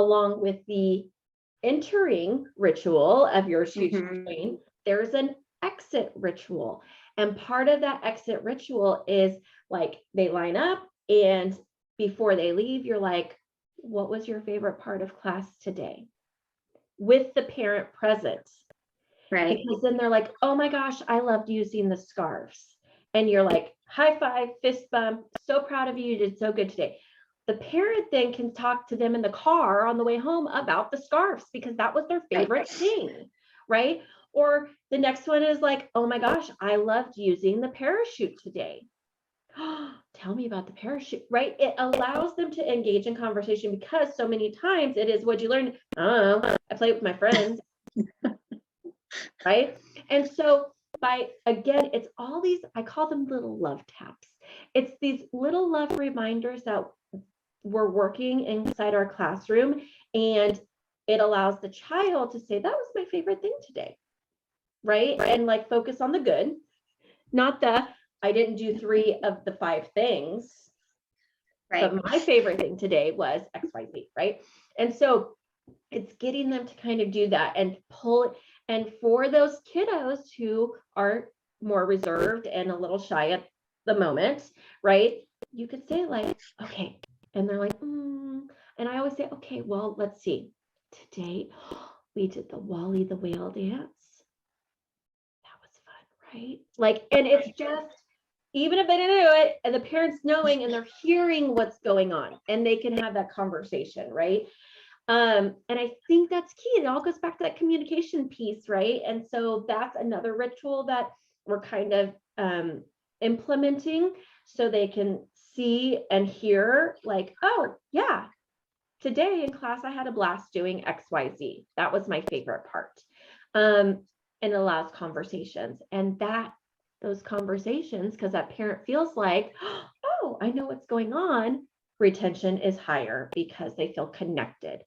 along with the entering ritual of your shoot Mhm. train, there's an exit ritual. And part of that exit ritual is like they line up, and before they leave, you're like, what was your favorite part of class today? With the parent present. Right. Because then they're like, oh my gosh, I loved using the scarves. And you're like, high five, fist bump, so proud of you, you did so good today. The parent then can talk to them in the car on the way home about the scarves because that was their favorite thing, right? Or the next one is like, oh my gosh, I loved using the parachute today. Tell me about the parachute, right? It allows them to engage in conversation because so many times it is, what'd you learn? I don't know. I played with my friends, right? And so again, it's all these, I call them little love taps. It's these little love reminders that we're working inside our classroom, and it allows the child to say, that was my favorite thing today, right? And like focus on the good, not the, I didn't do 3 of the 5 things, Right. but my favorite thing today was XYZ, right? And so it's getting them to kind of do that and pull it. And for those kiddos who are more reserved and a little shy at the moment, right? You could say like, okay. And they're like, and I always say, okay, well, let's see. Today we did the Wally the Whale dance. That was fun, right? Like, and it's just, even if they didn't do it, and the parents knowing and they're hearing what's going on and they can have that conversation, right? And I think that's key. It all goes back to that communication piece, right? And so that's another ritual that we're kind of implementing so they can see and hear, like, oh, yeah, today in class I had a blast doing XYZ. That was my favorite part. And it allows conversations, and that those conversations, because that parent feels like, oh, I know what's going on, retention is higher because they feel connected.